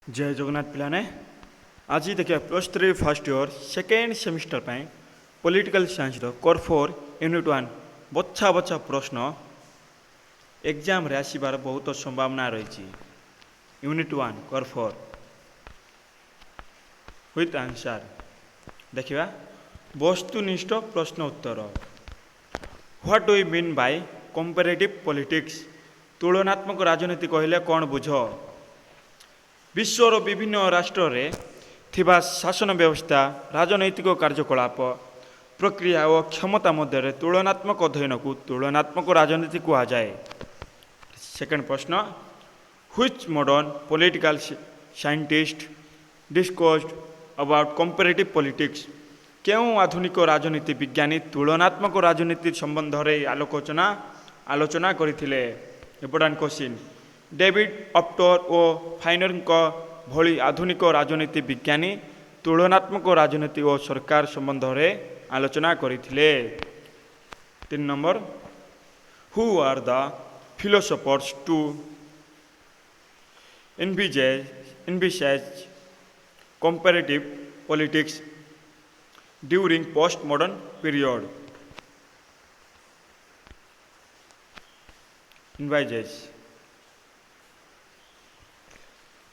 जय जगन्नाथ पिलाने आज देखिए plus three first year second semester political science core 4 unit 1 बच्छा बच्छा प्रश्न एग्जाम रे आसीबार बहुत संभावना रही। यूनिट 1 कोर 4 विथ आंसर देखिए वस्तुनिष्ठ प्रश्न उत्तर। What do you mean by comparative politics तुलनात्मक राजनीति कहले कौन बुझ। विश्वर विभिन्न राष्ट्र रे थिबा शासन व्यवस्था राजनैतिक कार्यकलाप प्रक्रिया और क्षमता मध्य तुलनात्मक अध्ययन को तुलनात्मक राजनीति कहा जाए। सेकंड प्रश्न which modern political scientist discussed about comparative politics क्यों आधुनिक राजनीति विज्ञानी तुलनात्मक राजनीति संबंध में आलोचना करथिले। इंपोर्टेंट क्वेश्चन डेविड अप्टर और फाइनर भली आधुनिक राजनीति विज्ञानी तुलनात्मक राजनीति और सरकार संबंध में आलोचना करथिले। 3 number who are the philosophers to envisage comparative politics during post-modern period. envisages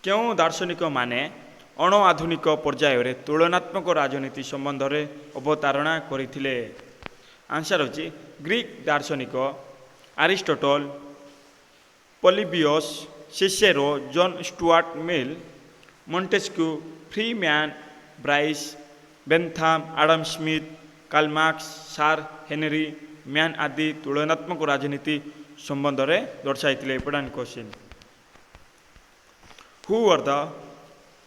क्यों दार्शनिक माने अण आधुनिक पर्यायर तुलनात्मक राजनीति संबंध में अवतारणा करथिले। आंसर होची ग्रीक दार्शनिक Aristotle Polybius Cicero John Stuart Mill Montesquieu Freeman Bryce Bentham Adam Smith Karl Marx Sir Henry Maine आदि तुलनात्मक राजनीति संबंध में दर्शाइथिले। Important question Who are the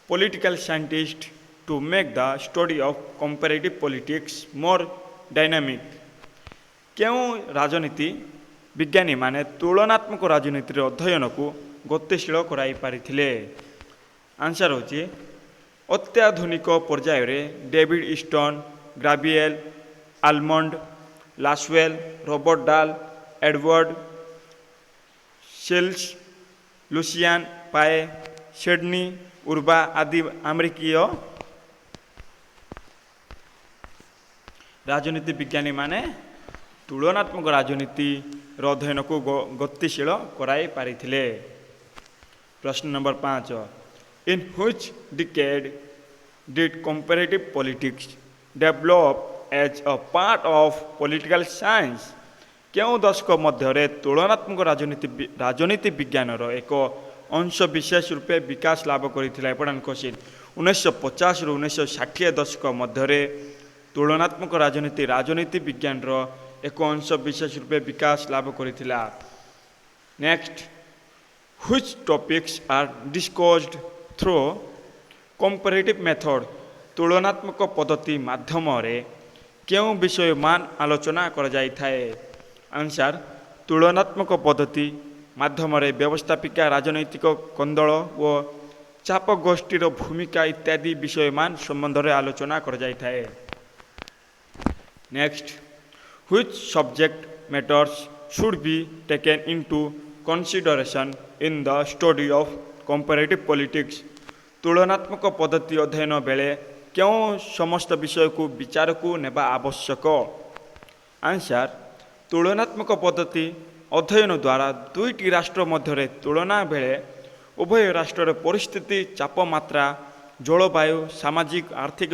political scientists to make the study of comparative politics more dynamic? क्यों राजनीति विज्ञानी माने तुलनात्मक राजनीति अध्ययन को गतिशील कराई पारिथिले। आंसर होची अत्याधुनिक पर्यायर David Easton Gabriel Almond Lasswell Robert Dahl Edward Shils Lucian Pye Sidney उर्बा आदि अमेरिकीय राजनीति विज्ञानी माने तुलनात्मक राजनीति अध्ययन को गतिशील कराई पारिथिले। प्रश्न number 5 in which decade did comparative politics develop as a part of political science क्यों दशक मध्य तुलनात्मक राजनीति विज्ञान एक अंश विशेष रूपे विकास लाभ करथिला। इंपोर्टेंट क्वेश्चन 1950 रु 1960 दशक मध्य तुलनात्मक राजनीति विज्ञान एक अंश विशेष रूपे विकास लाभ करथिला। Next which topics are discussed through comparative method तुलनात्मक पद्धति माध्यम रे क्यों विषय मान आलोचना कर जाई थाए। आंसर तुलनात्मक पद्धति माध्यम व्यवस्थापिका राजनैतिक कंदल और चाप गोष्ठीर भूमिका इत्यादि विषय मान संबंध में आलोचना कर जाई थाए। Next which subject matters should be taken into consideration in the study of comparative politics तुलनात्मक पद्धति अध्ययन बेले क्यों समस्त विषय को विचार को नेबा आवश्यक। आंसर तुलनात्मक पद्धति अध्ययन द्वारा दुईटी राष्ट्र मध्य तुलना बेले उभय राष्ट्र परिस्थिति चापमात्रा जलवायु सामाजिक आर्थिक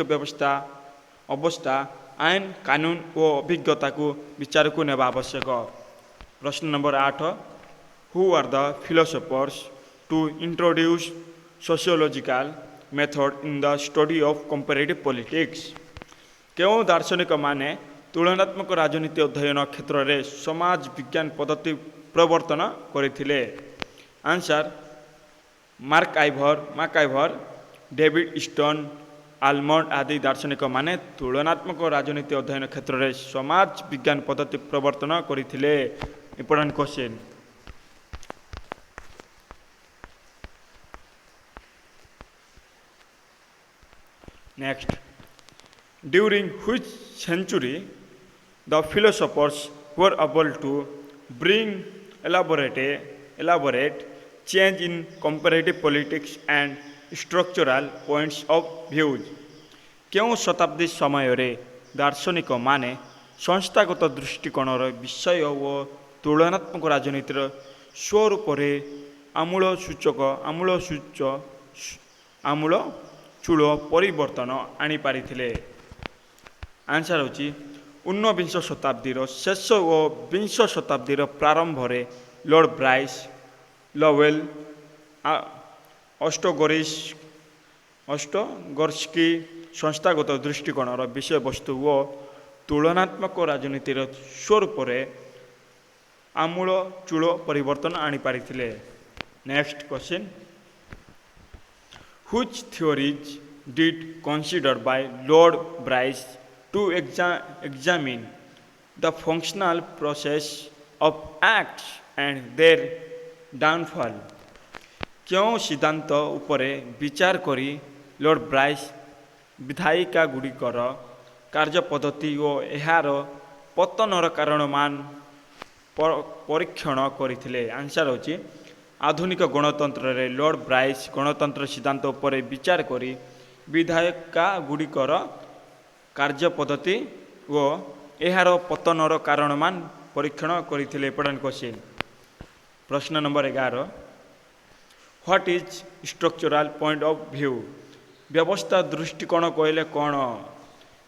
अवस्था आईन कानून और अभिज्ञता को विचार को नेबा आवश्यक। प्रश्न number 8 who are the philosophers to introduce sociological method in the study of comparative politics क्यों दार्शनिक माने तुलनात्मक राजनीति अध्ययन क्षेत्र में समाज विज्ञान पद्धति प्रवर्तन करथिले। Answer MacIver David Easton Almond आदि दार्शनिक माने तुलनात्मक राजनीति अध्ययन क्षेत्र में समाज विज्ञान पद्धति प्रवर्तन करथिले। Important question next during which century the philosophers were able to bring elaborate change in comparative politics and structural points of views କେଉଁ ଶତାବ୍ଦୀ ସମୟରେ ଦାର୍ଶନିକମାନେ ସଂସ୍ଥାଗତ ଦୃଷ୍ଟିକୋଣର ବିଷୟ ଓ ତୁଳନାତ୍ମକ ରାଜନୀତିର ସ୍ୱରୂପରେ ଆମୂଳଚୂଳ ପରିବର୍ତ୍ତନ ଆଣିପାରିଥିଲେ। ଆନ୍ସର୍ ହେଉଛି ଊନବିଂଶ ଶତାବ୍ଦୀର ଶେଷ ଓ ବିଂଶ ଶତାବ୍ଦୀର ପ୍ରାରମ୍ଭରେ ଲର୍ଡ ବ୍ରାଇସ୍ ଲୱେଲ୍ ଅଷ୍ଟଗୋର୍ସ୍କି ସଂସ୍ଥାଗତ ଦୃଷ୍ଟିକୋଣର ବିଷୟବସ୍ତୁ ଓ ତୁଳନାତ୍ମକ ରାଜନୀତିର ସ୍ୱରୂପରେ ଆମୂଳଚୂଳ ପରିବର୍ତ୍ତନ ଆଣିପାରିଥିଲେ। Next question Which theories did considered by Lord Bryce to examine the functional process of acts and their downfall? କେଉଁ ସିଦ୍ଧାନ୍ତ ଉପରେ ବିଚାର କରି ଲର୍ଡ ବ୍ରାଇସ୍ ବିଧାୟିକା ଗୁଡ଼ିକର କାର୍ଯ୍ୟପଦ୍ଧତି ଓ ଏହାର ପତନର କାରଣମାନ ପରୀକ୍ଷଣ କରିଥିଲେ? ଆନ୍ସର୍ ହେଉଛି ଆଧୁନିକ ଗଣତନ୍ତ୍ରରେ ଲର୍ଡ ବ୍ରାଇସ୍ ଗଣତନ୍ତ୍ର ସିଦ୍ଧାନ୍ତ ଉପରେ ବିଚାର କରି ବିଧାୟିକା ଗୁଡ଼ିକର କାର୍ଯ୍ୟପଦ୍ଧତି ଓ ଏହାର ପତନର କାରଣମାନ ପରୀକ୍ଷଣ କରିଥିଲେ। Important question. ପ୍ରଶ୍ନ number 11 what is structural point of view? ବ୍ୟବସ୍ଥା ଦୃଷ୍ଟିକୋଣ କହିଲେ କ'ଣ?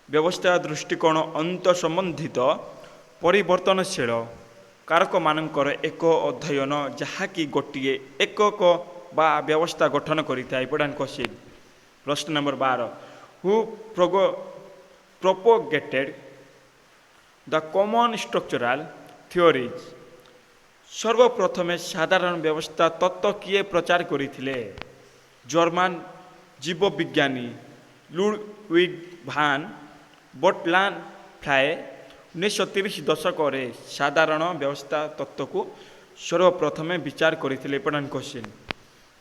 ବ୍ୟବସ୍ଥା ଦୃଷ୍ଟିକୋଣ ଅନ୍ତଃସମ୍ବନ୍ଧିତ ପରିବର୍ତ୍ତନଶୀଳ କାରକମାନଙ୍କର ଏକ ଅଧ୍ୟୟନ ଯାହାକି ଗୋଟିଏ ଏକକ ବା ବ୍ୟବସ୍ଥା ଗଠନ କରିଥାଏ। Important question. ପ୍ରଶ୍ନ number 12 who propagated the common structural theories? ସର୍ବପ୍ରଥମେ ସାଧାରଣ ବ୍ୟବସ୍ଥା ତତ୍ତ୍ୱ କିଏ ପ୍ରଚାର କରିଥିଲେ? ଜର୍ମାନ ଜୀବବିଜ୍ଞାନୀ ଲୁଡୱିଗ ଭାନ୍ ବଟଲାନଫ୍ଲାଏ 1930 ଦଶକରେ ସାଧାରଣ ବ୍ୟବସ୍ଥା ତତ୍ତ୍ୱକୁ ସର୍ବପ୍ରଥମେ ବିଚାର କରିଥିଲେ। Important question.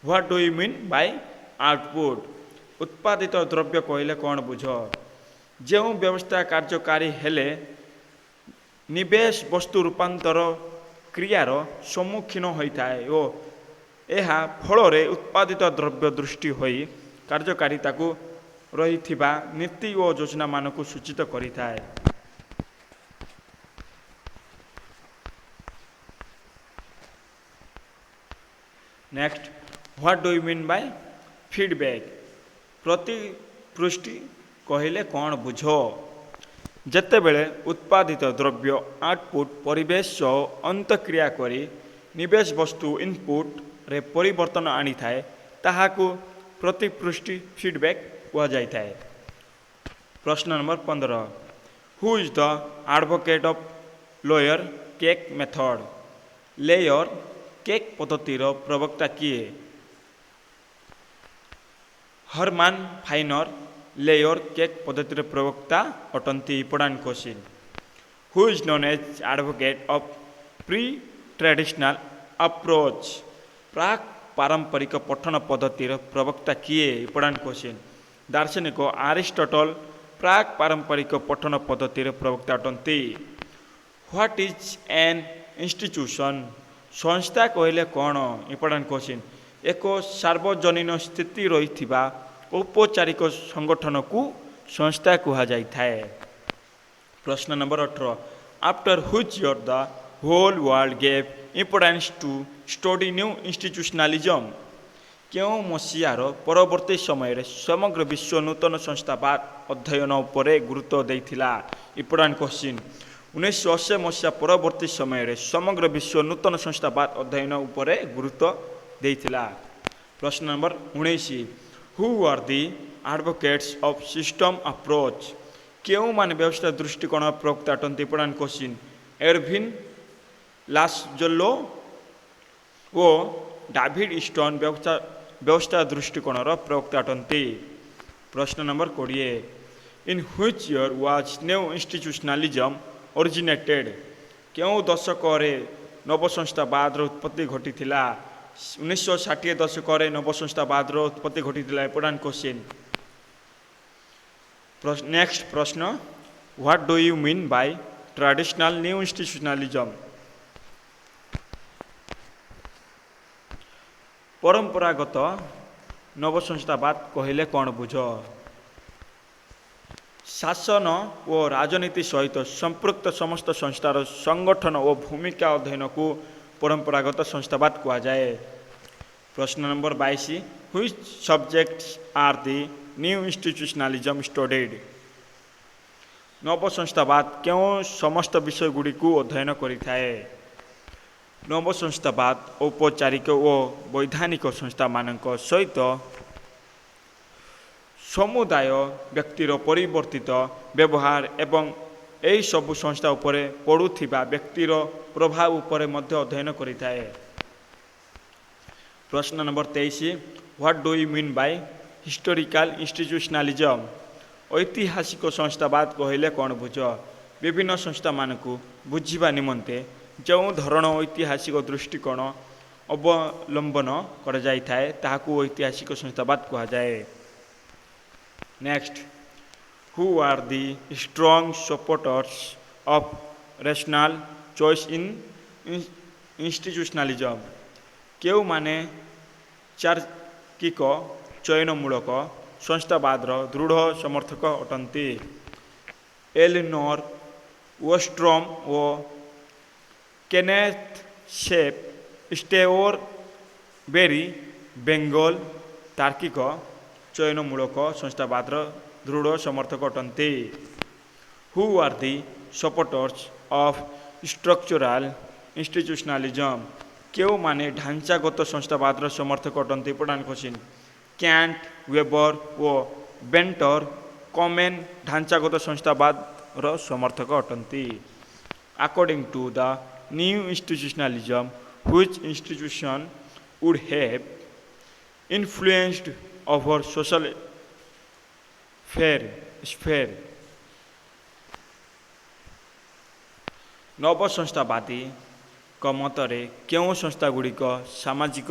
What do you mean by output? ଉତ୍ପାଦିତ ଦ୍ରବ୍ୟ କହିଲେ କ'ଣ ବୁଝ? ଯେଉଁ ବ୍ୟବସ୍ଥା କାର୍ଯ୍ୟକାରୀ ହେଲେ ନିବେଶ ବସ୍ତୁ ରୂପାନ୍ତର କ୍ରିୟାର ସମ୍ମୁଖୀନ ହୋଇଥାଏ ଓ ଏହା ଫଳରେ ଉତ୍ପାଦିତ ଦ୍ରବ୍ୟ ସୃଷ୍ଟି ହୋଇ କାର୍ଯ୍ୟକାରିତାକୁ ରହିଥିବା ନୀତି ଓ ଯୋଜନାମାନଙ୍କୁ ସୂଚିତ କରିଥାଏ। Next what do you mean by feedback? ପ୍ରତିପୁଷ୍ଟି କହିଲେ କ'ଣ ବୁଝ? ଯେତେବେଳେ ଉତ୍ପାଦିତ ଦ୍ରବ୍ୟ ଆଉଟପୁଟ୍ ପରିବେଶ ସହ ଅନ୍ତଃକ୍ରିୟା କରି ନିବେଶ ବସ୍ତୁ ଇନପୁଟ୍ରେ ପରିବର୍ତ୍ତନ ଆଣିଥାଏ ତାହାକୁ ପ୍ରତିପୁଷ୍ଟି ଫିଡବ୍ୟାକ୍ କୁହାଯାଇଥାଏ। ପ୍ରଶ୍ନ number 15 who is the advocate of lower cake method? Layer cake ପଦ୍ଧତିର ପ୍ରବକ୍ତା କିଏ? ହରମାନ ଫାଇନର ଲେୟର କେକ୍ ପଦ୍ଧତିର ପ୍ରବକ୍ତା ଅଟନ୍ତି। Important question. Who is known as advocate of pre traditional approach? ପ୍ରାକ୍ ପାରମ୍ପରିକ ପଠନ ପଦ୍ଧତିର ପ୍ରବକ୍ତା କିଏ? Important question. ଦାର୍ଶନିକ ଆରିଷ୍ଟଟଲ ପ୍ରାକ୍ ପାରମ୍ପରିକ ପଠନ ପଦ୍ଧତିର ପ୍ରବକ୍ତା ଅଟନ୍ତି। What is an institution? ସଂସ୍ଥା କହିଲେ କ'ଣ? Important question. ଏକ ସାର୍ବଜନୀନ ସ୍ଥିତି ରହିଥିବା ଔପଚାରିକ ସଂଗଠନକୁ ସଂସ୍ଥା କୁହାଯାଇଥାଏ। ପ୍ରଶ୍ନ number 18 after which year the whole world gave importance to study new institutionalism? କେଉଁ ମସିହାର ପରବର୍ତ୍ତୀ ସମୟରେ ସମଗ୍ର ବିଶ୍ୱ ନୂତନ ସଂସ୍ଥାବାଦ ଅଧ୍ୟୟନ ଉପରେ ଗୁରୁତ୍ୱ ଦେଇଥିଲା? Important question. 1980 ମସିହା ପରବର୍ତ୍ତୀ ସମୟରେ ସମଗ୍ର ବିଶ୍ୱ ନୂତନ ସଂସ୍ଥାବାଦ ଅଧ୍ୟୟନ ଉପରେ ଗୁରୁତ୍ୱ ଦେଇଥିଲା। ପ୍ରଶ୍ନ number 19 who are the advocates of system approach? କେଉଁମାନେ ବ୍ୟବସ୍ଥା ଦୃଷ୍ଟିକୋଣ ପ୍ରବକ୍ତା ଅଟନ୍ତି? Important question. ଏରଭିନ୍ ଲାସଜୋଲୋ ଓ ଡାଭିଡ୍ ଇଷ୍ଟନ୍ ବ୍ୟବସ୍ଥା ଦୃଷ୍ଟିକୋଣର ପ୍ରବକ୍ତା ଅଟନ୍ତି। ପ୍ରଶ୍ନ number 20 in which year was new institutionalism originated? କେଉଁ ଦଶକରେ ନବସଂସ୍ଥାବାଦର ଉତ୍ପତ୍ତି ଘଟିଥିଲା? 1960 ଦଶକରେ ନବସଂସ୍ଥାବାଦର ଉତ୍ପତ୍ତି ଘଟିଥିଲା। Important question. ନେକ୍ସଟ ପ୍ରଶ୍ନ what do you mean by traditional new institutionalism? ପରମ୍ପରାଗତ नव संस्थावाद कहले कौन बुझ? शासन और राजनीति सहित संपृक्त समस्त संस्थार संगठन और भूमिका अध्ययन को परंपरागत संस्थावाद कहा जाए। प्रश्न number 22, which subjects are the new institutionalism studied? नव संस्थावाद क्यों समस्त विषय गुड़ी को अध्ययन करिथाए? नव संस्थावाद औपचारिक और वैधानिक संस्था मानक सहित समुदाय व्यक्तिर परिवर्तित व्यवहार एवं यही सबु संस्था उपरे पड़ुथिबा व्यक्तिर प्रभाव उपरे मध्य अध्ययन करिथाए। प्रश्न number 23, what do you mean bye historical institutionalism? ऐतिहासिक संस्थावाद कहले कौन बुझ? विभिन्न संस्था मानक बुझिबा निमंते जो धरण ऐतिहासिक दृष्टिकोण अवलंबन कर जाइथाए ताहाकू ऐतिहासिक संस्थावाद कहा जाए। Next, who are the strong supporters of rational choice in institutionalism? केउ माने चार्किक चयनमूलक संस्थावादर दृढ़ समर्थक अटंती? एलिनोर वोस्ट्रोम और केनेथ शेप स्टेवर बेरी बेंगल तार्किक चयनमूलक संस्थावादर दृढ़ समर्थक अटंती। Who are the supporters of structural institutionalism? केउ माने ढांचागत संस्थावादर समर्थक अटंती? प्रधान क्वेश्चन। कैंट, वेबर और बेंटर कॉमन ढांचागत संस्थावादर समर्थक अटंती। According to the new institutionalism, which institution would have influenced over social sphere? नव संस्थावादी मतरे क्यों संस्था गुड़िक सामाजिक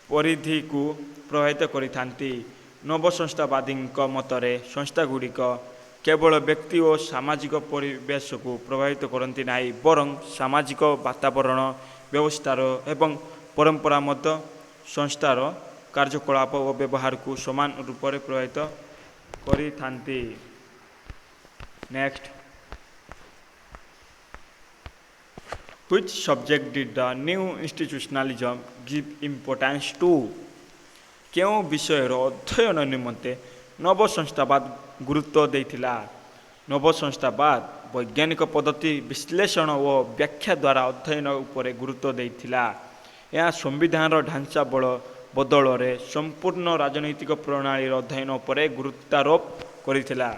परिधि को प्रभावित करिथांती? नव संस्थावादी मतरे संस्था गुड़िक केवल व्यक्ति और सामाजिक परिवेश को प्रभावित करती नहीं बरं सामाजिक वातावरण व्यवस्थार एवं परंपरा मत संस्थार कार्यकलाप और व्यवहार को समान रूप से प्रभावित करिथांती। Next, which subject did the new institutionalism give importance to? केउं विषयर अध्ययन निमंते नव संस्थावाद गुरुत्व देथिला? नव संस्थावाद वैज्ञानिक पद्धति विश्लेषण और व्याख्या द्वारा अध्ययन उपरे गुरुत्व देथिला। यह संविधान ढांचा बदल रे संपूर्ण राजनैतिक प्रणाली अध्ययन उपरे गुरुत्वारोप करिथिला।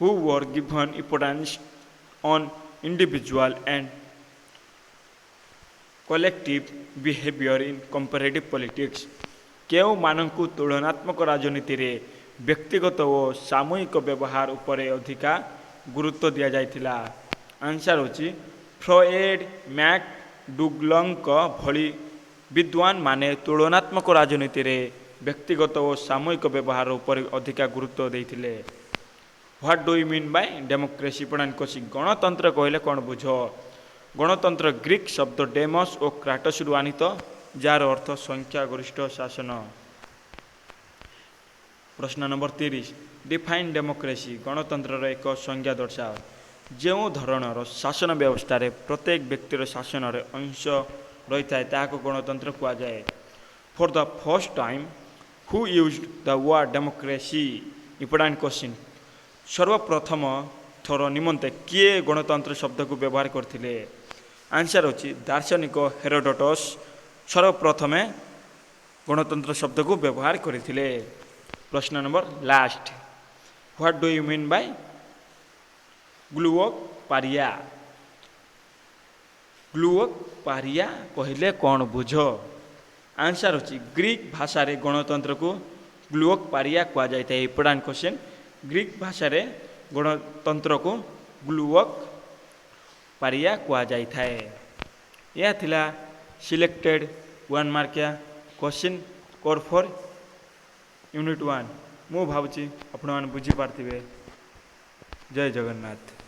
Who were given importance on individual and collective behaviour in comparative politics? केउ मानकु तुलनात्मक राजनीति रे व्यक्तिगत और सामूहिक व्यवहार उपरे अधिका गुरुत्व दिया जाइथिला? आंसर होची फ्रॉयड, मैकडुगलंक भली विद्वान माने तुलनात्मक राजनीति रे व्यक्तिगत और सामूहिक व्यवहार उपरे अधिका गुरुत्व देइथिले। What do you mean by democracy? प्रणान कोसी गणतंत्र कहले कौन बुझ? गणतंत्र ग्रीक शब्द डेमस और क्राटस रु आनीत जार अर्थ संख्या गरिष्ठ शासन। प्रश्न नंबर 30, डिफाइन डेमोक्रेसी? गणतंत्र एक संज्ञा दर्शाओ। जो धरणर शासन व्यवस्था रे प्रत्येक व्यक्तिर शासन रे अंश रही है ताको गणतंत्र कहा जाए। For the first time who used the word democracy? Important question. सर्वप्रथम थर निमंते किए गणतंत्र शब्द को व्यवहार करथिले? आंसर होची दार्शनिक हेरोडोटस सर्वप्रथमे गणतंत्र शब्द को व्यवहार करथिले। प्रश्न number last, what do you mean by ग्लुओक पारिया? ग्लुओक पारिया कहले कौन बुझ? आंसर होची ग्रीक भाषा रे गणतंत्र को ग्लुओक पारिया कहा जाता है। Important question. ग्रीक भाषा रे गणतंत्र को ग्लुओक पारिया कहा जाता है। यह थिला सिलेक्टेड 1 मार्किया क्वेश्चन कोर फॉर यूनिट 1। मु भावुची आपण बुझी पार्थिबे। जय जगन्नाथ।